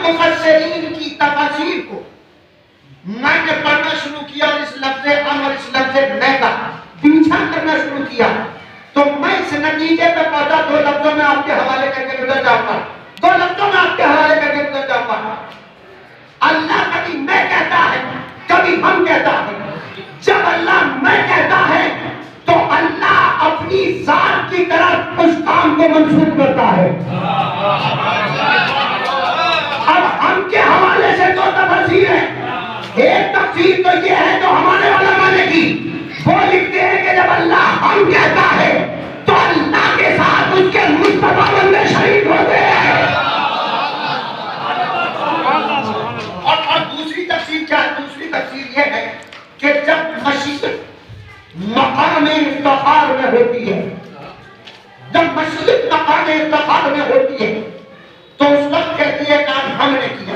مفسرین کی تفاسیر کو میں نے پڑھنا شروع کیا اور اس لفظ امر اس لفظ نہی کا پیچھا کرنا شروع کیا تو میں اس نتیجے پہ پہنچا. دو لفظوں میں آپ کے حوالے کر کے گزر جاؤں گا, دو لفظوں میں آپ کے حوالے کر کے گزر جاؤں گا. اللہ کبھی میں کہتا ہے, کبھی ہم کہتا ہے. جب اللہ میں کہتا ہے تو اللہ اپنی ذات کی طرف اس کام کو منسوخ کرتا ہے. اب ہم کے حوالے سے دو تفسیر ہیں. ایک تفسیر تو یہ ہے جو ہمارے علماء نے کی, وہ لکھتے ہیں کہ جب اللہ ہم کہتا ہے تو اللہ کے ساتھ اس کے مصطفیٰ بندے شریک ہوتے ہیں. اور دوسری تفسیر کیا ہے؟ دوسری تفسیر یہ ہے کہ جب مشیت مقام افتخار میں ہوتی ہے, جب مشیت مقام افتخار میں ہوتی ہے تو اس وقت کہتی ہے کام ہم نے کیا,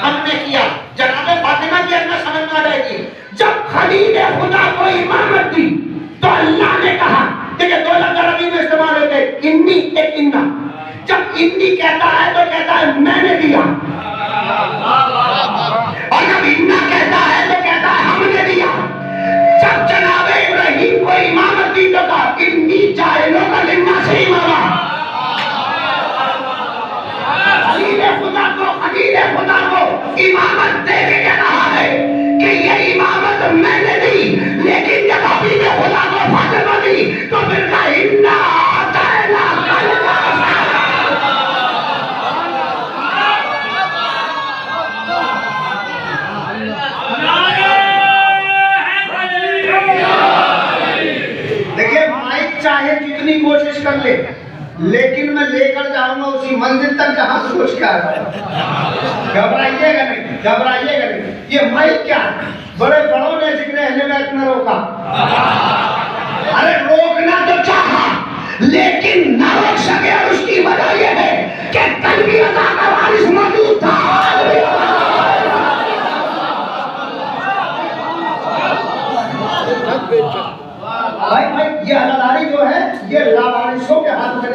ہم نے کیا. جناب فاطمہ کی اندر سمجھ میں آ جائے گی. جب خلیل خدا کو امامت دی تو اللہ نے کہا, دیکھیں دو لفظ عربی میں استعمال ہوتے ہیں, انی ایک انا. جب انی کہتا ہے تو کہتا ہے میں نے دیا, اور جب انا کہتا ہے تو کہتا ہے ہم نے دیا. جب جناب ابراہیم کو امامت دی تو کہا انی جاعلک للناس اماما. خلیل خدا کو امامت دے کے کہہ رہا ہے کہ یہ امامت میں نے دی, لیکن جب حبیب خدا کو فاطمہ دی تو پھر کہا انا اعطینا دیکھیں مائک چاہے جتنی کوشش کر لے لیکن میں لے کر جاؤں گا اسی منزل تک جہاں سوچ کر. گھبرائیے گا نہیں, گھبرائیے گا نہیں. یہ مائک کیا ہے؟ بڑے بڑوں نے ذکر اہل بیت نہ روکا. ارے روکنا تو چاہا لیکن نہ روک سکے, اور اس کی وجہ یہ ہے کہ قلبی عطا کا وارث موجود تھا. بھائی یہ عزاداری جو ہے یہ لاوارثوں کے ہاتھ میں,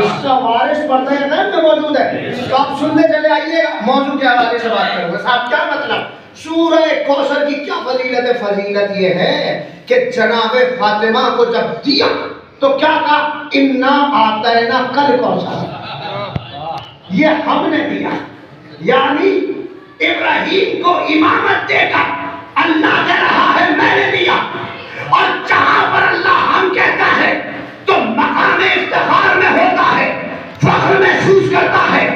اس کا وارث پردہ غیب میں موجود ہے. تو آپ سننے چلے آئیے گا, موضوع کے حوالے سے بات کروں گا. صاحب کیا مطلب؟ سورہ کوثر کی کیا فضیلت ہے؟ فضیلت یہ ہے کہ جناب فاطمہ کو جب دیا تو کیا کہا, انا اعطینا کل کوثر, یہ ہم نے دیا. یعنی ابراہیم کو امامت دے کر اللہ کہہ رہا ہے میں نے دیا. اور جہاں پر اللہ ہم کہتا ہے تو مقام افتخار میں ہوتا ہے, فخر محسوس کرتا ہے.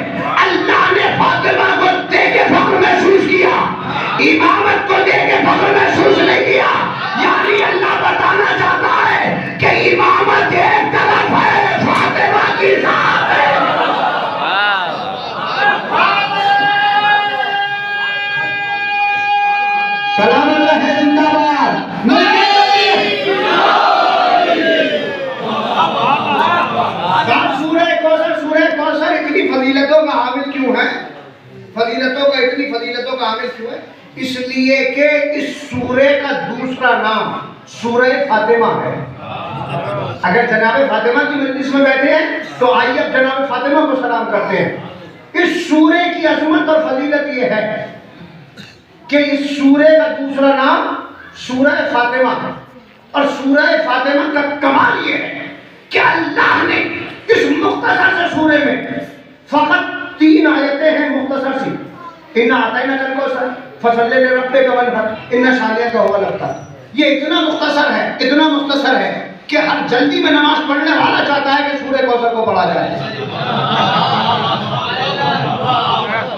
اللہ نے فاطمہ کو دے کے فخر محسوس کیا, امامت کو دے کے فخر محسوس نہیں کیا. یعنی اللہ بتانا چاہتا ہے کہ امامت ایک طرف ہے, فاطمہ کی ذات ہے. سلام اللہ ہے زندہ باد. سورہ کوثر اتنی فضیلتوں کا حامل کیوں ہے؟ اتنی فضیلتوں کا حامل کیوں ہے؟ اس لیے کہ اس سورہ کا دوسرا نام سورہ فاطمہ ہے. اگر جناب فاطمہ کی مجلس میں بیٹھے ہیں تو آئیے اب جناب فاطمہ کو سلام کرتے ہیں. اس سورہ کی عظمت اور فضیلت یہ ہے کہ اس سورہ کا دوسرا نام سورہ فاطمہ ہے. اور سورہ فاطمہ کا کمال یہ ہے کہ اللہ نے اس مختصر سے سورے میں فقط 3 آیتیں ہیں مختصر سی. انا اعطینا کل کوثر فصلی لربک وانحر ان شانئک هو الابتر. یہ اتنا مختصر ہے کہ ہر جلدی میں نماز پڑھنے والا چاہتا ہے کہ سورہ کوثر کو پڑھا جائے.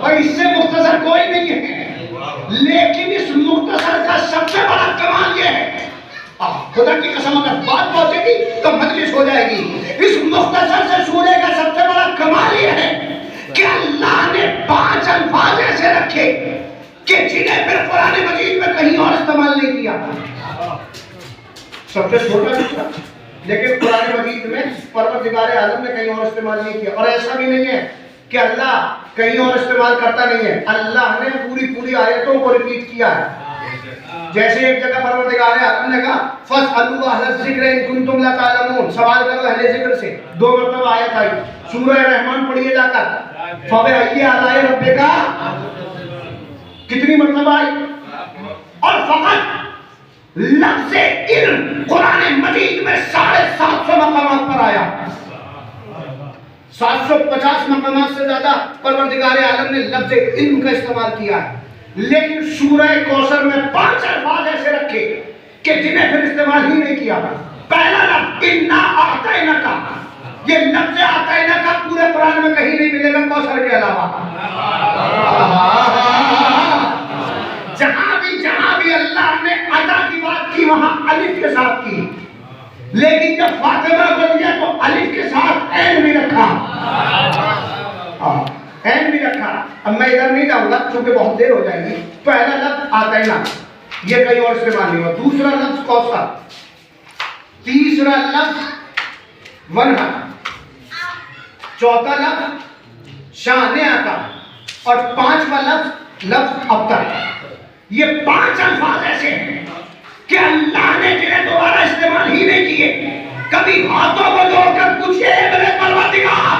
اور اس سے مختصر کوئی نہیں ہے. لیکن اس مختصر کا سب سے بڑا کمال یہ ہے, خدا کی قسم اگر بات پہنچے گی تو مجلس ہو جائے گی. اس مختصر سے سورے کا سب سے بڑا کمال یہ ہے کہ اللہ نے 5 الفاظ ایسے رکھے کہ جنہیں پھر قرآن مجید میں کہیں اور استعمال نہیں کیا. سب سے چھوٹا ٹکڑا لیکن قرآن مجید میں پروردگار اعظم نے کہیں اور استعمال نہیں کیا. اور ایسا بھی نہیں ہے کہ اللہ کہیں اور استعمال کرتا نہیں ہے, اللہ نے پوری آیتوں کو ریپیٹ کیا ہے. جیسے ایک جگہ پروردگار اعظم نے کہا فاسألوا اہل الذکر ان کنتم لا تعلمون, سوال کرو اہل ذکر سے. 2 مرتبہ آیت آئی. سورہ رحمان پڑھیے جا کر, فَبِأَيِّ آلَاءِ رَبِّكَ کتنی مرتبہ آئی؟ اور فقط لفظ علم قرآن مجید میں 750 مقامات پر آیا. 750 مقامات سے زیادہ پروردگار عالم نے لفظ علم کا استعمال کیا ہے. لیکن سورہ کوثر میں 5 الفاظ ایسے رکھے کہ جنہیں پھر استعمال ہی نہیں کیا. پہلا لفظ اِنَّا أَعْطَيْنَاكَ، یہ لفظ اعطیناک پورے قرآن میں کہیں نہیں ملے گا کوثر کے علاوہ. جہاں بھی اللہ نے عطا کی بات کی وہاں الف کے ساتھ کی، لیکن جب فاطمہ کو دیا تو الف کے ساتھ عین بھی رکھا. عین بھی رکھا. اب میں ادھر نہیں جاؤں گا چونکہ بہت دیر ہو جائے گی. پہلا لفظ اعطیناک، یہ کہیں اور استعمال نہیں ہوا. دوسرا لفظ کوثر، تیسرا لفظ ونہر، چوتھا لفظ شان عطا، اور 5واں لفظ ابتر. یہ 5 الفاظ ایسے ہیں کہ اللہ نے جنہیں دوبارہ استعمال ہی نہیں کیے. کبھی ہاتھوں کو جوڑ کر پوچھئے میرے پروردگار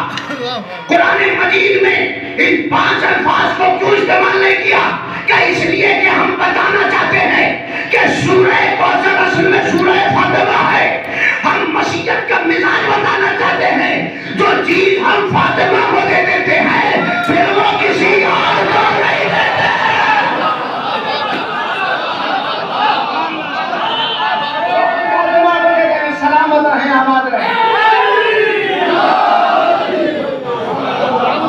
قرآن مجید میں ان 5 الفاظ کو کیوں استعمال نہیں کیا؟ کہ اس لیے کہ ہم بتانا چاہتے ہیں کہ سورہ کوثر اصل میں سورہ فاطمہ ہے. ہم مشیت کا مزاج بتانا چاہتے ہیں. جو چیز ہم فاطمہ کو دے دیتے ہیں پھر وہ کسی اور کو نہیں دیتے. سلامت رہیں، آباد رہیں.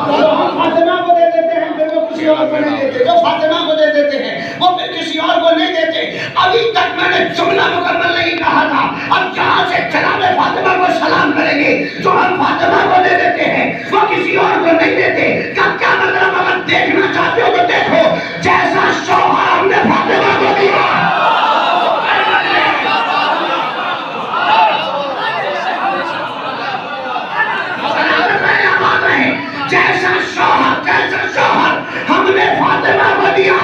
جو ہم فاطمہ کو دے دیتے ہیں پھر وہ کسی اور کو نہیں دیتے. جو فاطمہ کو دے دیتے ہیں وہ پھر کسی اور کو نہیں دیتے. ابھی تک میں نے جملہ مکمل نہیں کہا تھا. اب جہاں سے جناب فاطمہ کو سلام کریں گے، جو ہم فاطمہ کو دے دیتے ہیں وہ کسی اور کو نہیں دیتے. کیا مطلب؟ اگر دیکھنا چاہتے ہو تو دیکھو، جیسا شوہر ہم نے فاطمہ کو دیا جیسا شوہر ہم نے فاطمہ کو دیا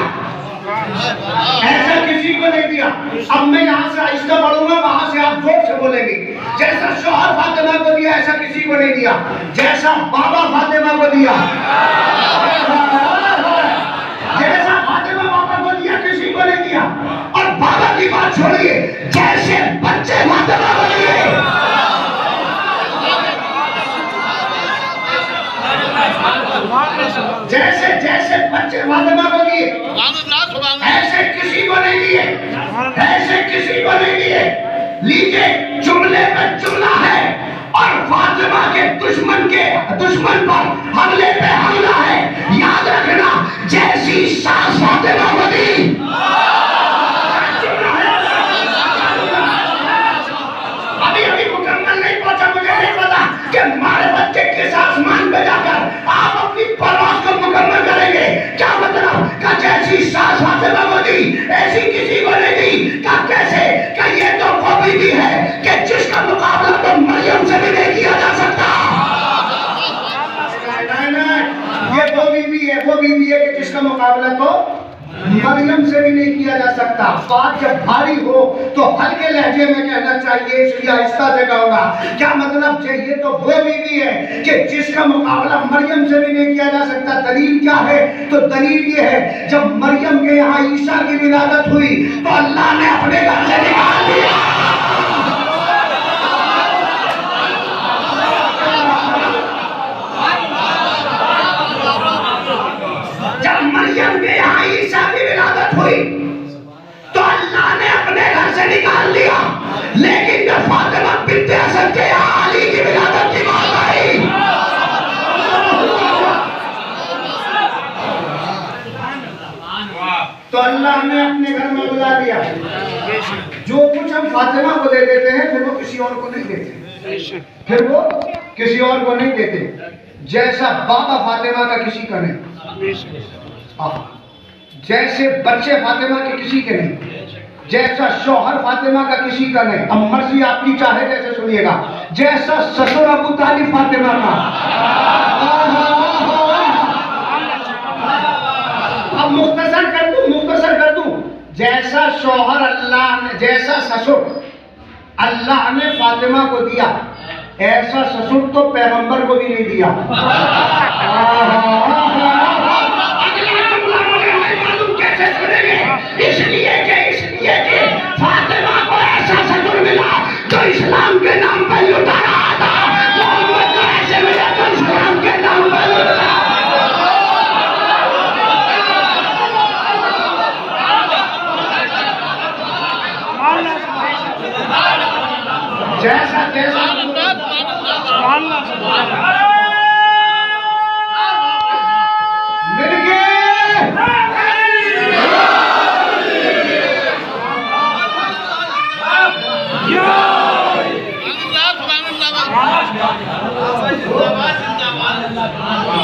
ایسا کسی کو نہیں دیا. اب میں یہاں سے آہستہ بڑھوں گا، وہاں سے آپ زور سے بولیں گے. جیسا شوہر فاطمہ کو دیا ایسا کسی کو نہیں دیا. جیسا بابا فاطمہ کو دیا، جیسا فاطمہ بابا کو دیا کسی کو نہیں دیا. اور بابا کی بات چھوڑیے، جیسے بچے فاطمہ کو دیے جیسے بچے فاطمہ کو دیے ایسے کسی کو نہیں دیے. ایسے کسی کو نہیں دیے. لیجئے جملے میں جملہ ہے اور فاطمہ کے دشمن پر حملے پہ حملہ ہے. یاد رکھنا، جیسی ساس فاطمہ کو دی ابھی مکمل نہیں پہنچا. مجھے نہیں پتا کہ ہمارے بچے کس آسمان پہ جا کر آپ اپنی پرواز کو مکمل کریں گے. کیا مطلب؟ کہ جیسی ساس فاطمہ کو دی ایسی کسی کو نہیں دی. کہ کیسے؟ کہ یہ تو وہ بیوی ہے کہ جس کا مقابلہ تو مریم سے بھی نہیں کیا جا سکتا. یہ وہ بیوی ہے کہ جس کا مقابلہ تو مریم سے بھی نہیں کیا جا سکتا. بات جب بھاری ہو تو ہلکے لہجے میں کہنا چاہیے، اس لیے آہستہ سے کہوں گا. کیا مطلب؟ یہ تو وہ بیوی ہے کہ جس کا مقابلہ مریم سے بھی نہیں کیا جا سکتا. دلیل کیا ہے؟ تو دلیل یہ ہے، جب مریم کے یہاں عیسیٰ کی ولادت ہوئی تو اللہ نے اپنے گھر سے نکال دیا. جب مریم کے یہاں عیسیٰ کی ولادت ہوئی تو اللہ نے اپنے گھر سے نکال دیا. لیکن جب فاطمہ بنت اسد کے یہاں علی کی ولادت کی بات آئی تو اللہ نے اپنے گھر میں بلا دیا. جو کچھ ہم فاطمہ کو دے دیتے ہیں پھر وہ کسی اور کو نہیں دیتے. جیسا بابا فاطمہ کا کسی کا نہیں، جیسے بچے فاطمہ کے کسی کے نہیں، جیسا شوہر فاطمہ کا کسی کا نہیں. اب مرضی آپ کی چاہے جیسے سنیے گا. جیسا سسر ابو طالب فاطمہ کا. اب مختصر کر دوں. جیسا شوہر جیسا سسر اللہ نے فاطمہ کو دیا ایسا سسر تو پیغمبر کو بھی نہیں دیا. کے نام پر لٹا رہا تھا، محمد کو ایسے ملے تو اسلام کے نام پر لٹا۔ جیسا